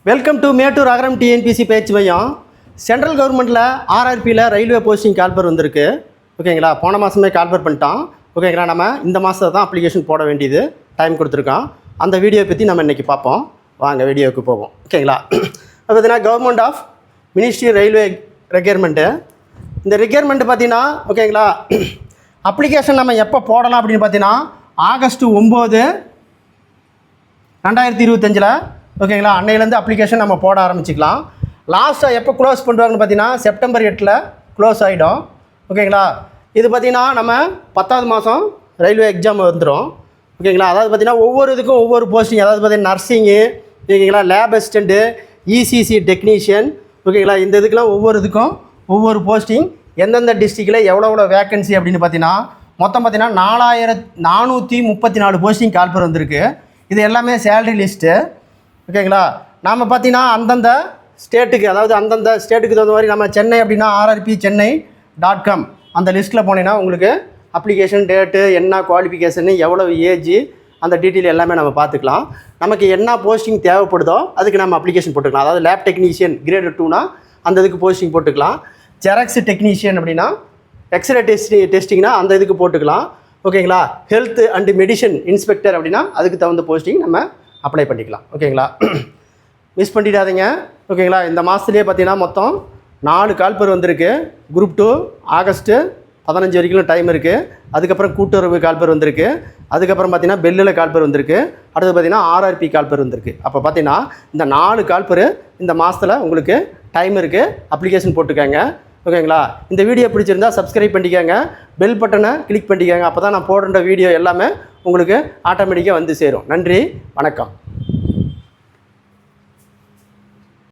Welcome to Mettur Agaram TNPSC பயிற்சி மையம். Central கவர்மெண்ட்டில் ஆர்ஆர்பியில் ரயில்வே போஸ்டிங் கால்பர் வந்திருக்கு. ஓகேங்களா, போன மாதமே கால்பர் பண்ணிட்டான். ஓகேங்களா, நம்ம இந்த மாதத்தை தான் அப்ளிகேஷன் போட வேண்டியது டைம் கொடுத்துருக்கோம். அந்த வீடியோ பற்றி நம்ம இன்றைக்கி பார்ப்போம். வாங்க வீடியோவுக்கு போவோம். ஓகேங்களா, அது பார்த்தீங்கன்னா government of ministry railway requirement. இந்த ரெக்யர்மெண்ட்டு பார்த்தீங்கன்னா ஓகேங்களா, அப்ளிகேஷன் நம்ம எப்போ போடலாம் அப்படின்னு பார்த்தீங்கன்னா ஆகஸ்ட் 9, 2025 ஓகேங்களா, அன்னையிலேருந்து அப்ளிகேஷன் நம்ம போட ஆரம்பிச்சிக்கலாம். லாஸ்ட்டாக எப்போ க்ளோஸ் பண்ணுவாங்கன்னு பார்த்தீங்கன்னா செப்டம்பர் 8 க்ளோஸ் ஆகிடும். ஓகேங்களா, இது பார்த்திங்கன்னா நம்ம 10வது மாதம் ரயில்வே எக்ஸாம் வந்துடும். ஓகேங்களா, அதாவது பார்த்திங்கன்னா ஒவ்வொரு இதுக்கும் ஒவ்வொரு போஸ்டிங், அதாவது பார்த்திங்கன்னா நர்சிங்கு, ஓகேங்களா, லேப் அசிஸ்டண்ட்டு, இசிசி டெக்னீஷியன், ஓகேங்களா, இந்த இதுக்கெலாம் ஒவ்வொரு இதுக்கும் ஒவ்வொரு போஸ்டிங் எந்தெந்த டிஸ்ட்ரிக்டில் எவ்வளோ வேக்கன்சி அப்படின்னு பார்த்தீங்கன்னா மொத்தம் பார்த்திங்கன்னா 4434 போஸ்டிங் கால்பர் வந்திருக்கு. இது எல்லாமே சேலரி லிஸ்ட்டு. ஓகேங்களா, நாம் பார்த்தீங்கன்னா அந்தந்த ஸ்டேட்டுக்கு, அதாவது அந்தந்த ஸ்டேட்டுக்கு தகுந்த மாதிரி நம்ம சென்னை அப்படின்னா rrpchennai.com அந்த லிஸ்ட்டில் போனீங்கன்னா உங்களுக்கு அப்ளிகேஷன் டேட்டு, என்ன குவாலிஃபிகேஷனு, எவ்வளோ ஏஜ், அந்த டீட்டெயில் எல்லாமே நம்ம பார்த்துக்கலாம். நமக்கு என்ன போஸ்டிங் தேவைப்படுதோ அதுக்கு நம்ம அப்ளிகேஷன் போட்டுக்கலாம். அதாவது லேப் டெக்னீஷியன் கிரேடு 2னா அந்த இதுக்கு போஸ்டிங் போட்டுக்கலாம். ஜெராக்ஸ் டெக்னீஷியன் அப்படின்னா எக்ஸ்ரே டெஸ்டிங்னா அந்த இதுக்கு போட்டுக்கலாம். ஓகேங்களா, ஹெல்த் அண்டு மெடிசன் இன்ஸ்பெக்டர் அப்படின்னா அதுக்கு தகுந்த போஸ்டிங் நம்ம அப்ளை பண்ணிக்கலாம். ஓகேங்களா, மிஸ் பண்ணிடாதீங்க. ஓகேங்களா, இந்த மாதத்துலேயே பார்த்தீங்கன்னா மொத்தம் 4 கால்பர் வந்திருக்கு. குரூப் 2 ஆகஸ்ட்டு 15 வரைக்கும் டைம் இருக்குது. அதுக்கப்புறம் கூட்டுறவு கால்பர் வந்திருக்கு. அதுக்கப்புறம் பார்த்தீங்கன்னா பெல்லில் கால்பர் வந்திருக்கு. அடுத்து பார்த்தீங்கன்னா ஆர்ஆர்பி கால்பர் வந்திருக்கு. அப்போ பார்த்தீங்கன்னா இந்த 4 கால்பர் இந்த மாதத்தில் உங்களுக்கு டைம் இருக்குது. அப்ளிகேஷன் போட்டுக்கோங்க. ஓகேங்களா, இந்த வீடியோ பிடிச்சிருந்தால் சப்ஸ்கிரைப் பண்ணிக்கோங்க, பெல் பட்டனை கிளிக் பண்ணிக்கோங்க. அப்போ தான் நான் போடுற வீடியோ எல்லாமே உங்களுக்கு ஆட்டோமேட்டிக்காக வந்து சேரும். நன்றி, வணக்கம்.